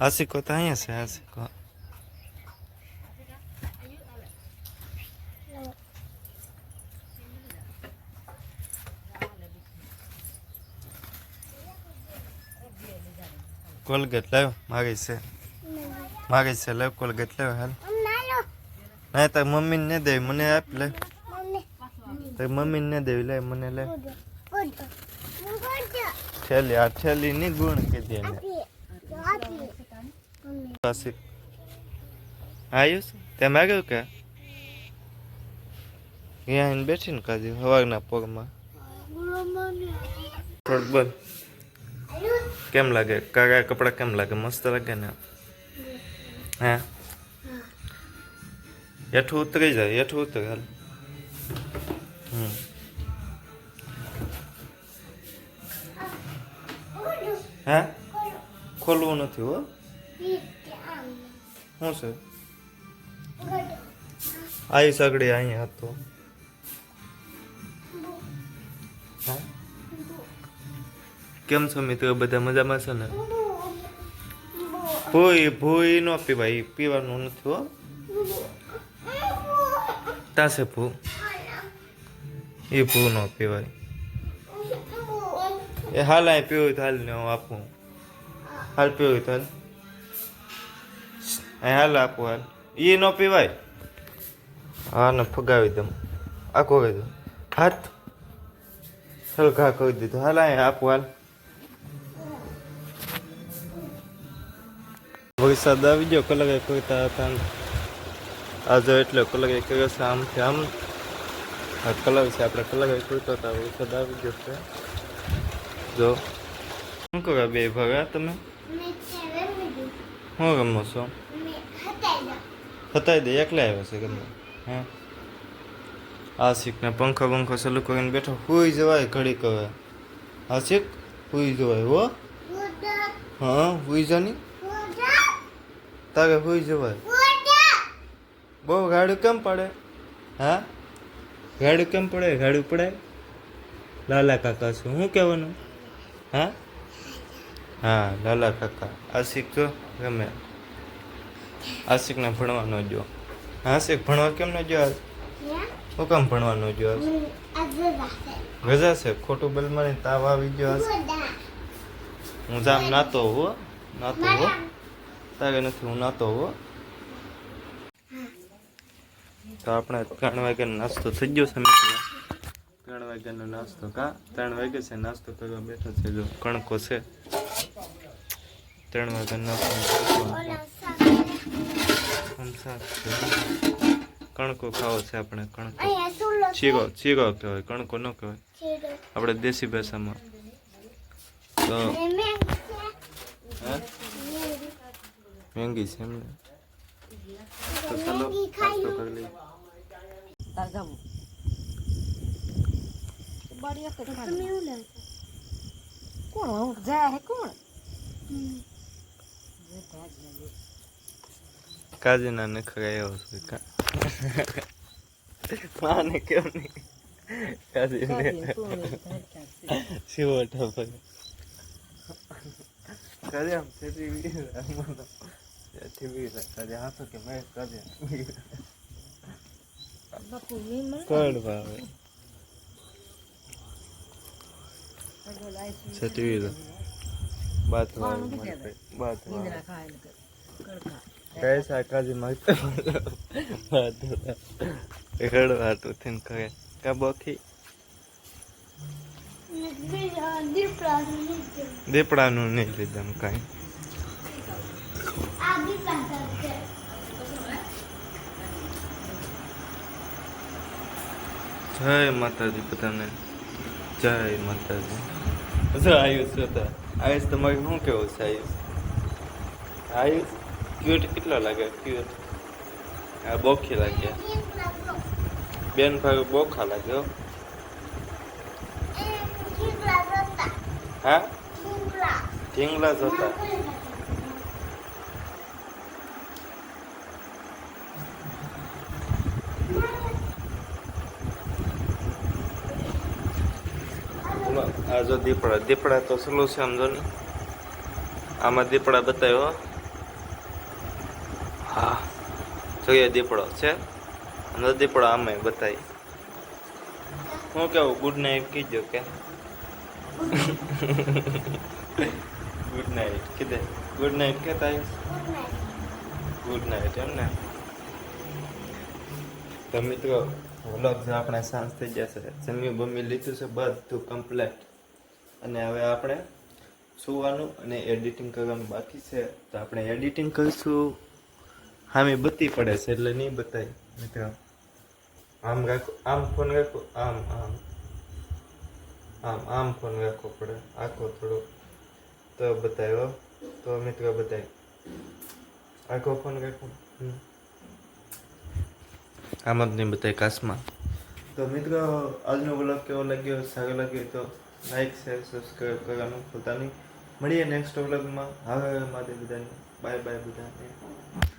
આશિકો તો અહીંયા છે આશિકો કોલગેટ લાવ્યો મારી છે લાવ કોલગેટ લાવ્યો હાલ ના તાર મમ્મીને ને દેવી મને આપ લે તાર મમ્મીને ને દેવી લે મને લે થેલી આ થેલી ની ગુણ કીધી એને આશિક આયુષ તે માગ્યું કે અહીંયા બેઠીને કાઢી હવારના પગમાં થોડુંક બોલ કેમ લાગે કાકા કપડા કેમ લાગે મસ્ત લાગે ને હા હેઠું ઉતરી જાય હેઠું ઉતર હાલ હા ખોલવું નથી હો શું છે આવી સગડી અહીંયા હતો કેમ છો મિત્રો બધા મજામાં છે ને ભૂઈ નો પીવાય પીવાનું નથી હો તાસે ભૂ એ ભૂ નો પીવાય એ હાલ અહીં પીવું તો હાલ ને હું આપું હાલ પીવું તો હાલ અહીં હાલ આપું હાલ એ નો પીવાય હા ને ફગાવી દઉં આખો કહી દઉં હાથ ચાલ ઘા કરી દીધું હાલ અહીં આપું હાલ વરસાદ આવી ગયો કલાકે કરતા હતા આજે એટલે કલાકે કર્યો છે આમથી આમ કલર છે આપણે કલાકે કરતા હતા વરસાદ આવી ગયો છે જો શું કરો બે ભગા તમે શું રમો છો હતાઈ દે એકલા આવ્યા છે ગમે હે આશિક ને પંખો બંખો ચાલુ કરીને બેઠો હુઈ જવાય ઘડીક હવે આશિક હુઈ જવાય હો હા હુઈ જાની તારે હુઈ જવાય બહુ ગાડું કેમ પડે હા ગાડું કેમ પડે ગાડું પડાય લાલા કાકા છું શું કહેવાનું હા હા લાલા કાકા આશિક જો ગમે આશિકને ભણવાનો જો આશિક ભણવા કેમ ન જો આજ શું કામ ભણવાનું જો આજ રજા છે ખોટું બલમાની તાવ આવી ગયો આજ હું જામ નાતો હો તારે નથી હું નાતો હો તો આપણે 3 વાગ્યાનો નાસ્તો થઈ ગયો છે મિત્રો 3 વાગ્યાનો નાસ્તો 3 વાગે છે નાસ્તો કરવા બેઠો છે જો કણકો છે 3 વાગ્યાનો નાસ્તો કણકો ખાવો છે આપણે કણકો ચીરો કહેવાય કણકો ન કહેવાય આપણે દેશી ભાષામાં તો મેંગી છે એમને તો ચાલો નાસ્તો કરી લઈએ કોણ જાય હે કોણ કાજીના ને ખગાયો છે કા માને કેમ નહીં કાજીને શિવઠા પર કાજી આમ ટીવી કાજી હાથો કે મેં કાજી કોણ ભાવે ટીવી बात कैसा काजी मागते हेड वाटो थिन करे का बोखी દીપડાનું નહીં લીધું કાંઈ જય માતાજી બધાને જય માતાજી જો આયુષ હતા આયુષ તમારે શું કેવું છે આયુષ ક્યુટ કેટલો લાગે ક્યુટ આ બોખી લાગે બેન ભાઈ બોખા લાગે હા ઢીંગલા જોતા આ જો દીપડા તો સલો છે સમજો ને આમાં દીપડા બતાવ્યો કયો દીપડો છે અને દીપડો આમે બતાવી હું કેવું ગુડ નાઇટ કીધો કે ગુડ નાઇટ કીધે ગુડ નાઇટ કહેતા ગુડ નાઇટ એમ ને તો મિત્રો વ્લોગ જો આપણે સાંજ થઈ જશે જમી બમી લીધું છે બધું કમ્પ્લેટ અને હવે આપણે સુવાનું અને એડિટિંગ કરવાનું બાકી છે તો આપણે એડિટિંગ કરીશું હામી બત્તી પડે છે એટલે નહીં બતાવી મિત્રો આમ રાખો આમ ફોન રાખો આમ આમ આમ આમ ફોન રાખવો પડે આખો થોડો તો બતાવ્યો તો મિત્રો બતાવી આખો ફોન રાખો આમ જ નહીં બતાવી કાશમાં તો મિત્રો આજનો વ્લોગ કેવો લાગ્યો સારો લાગ્યો તો લાઈક શેર સબસ્ક્રાઈબ કરવાનું ભૂલતા નહીં મળીએ નેક્સ્ટ વ્લોગમાં હવે માટે બધાને બાય બાય બધાને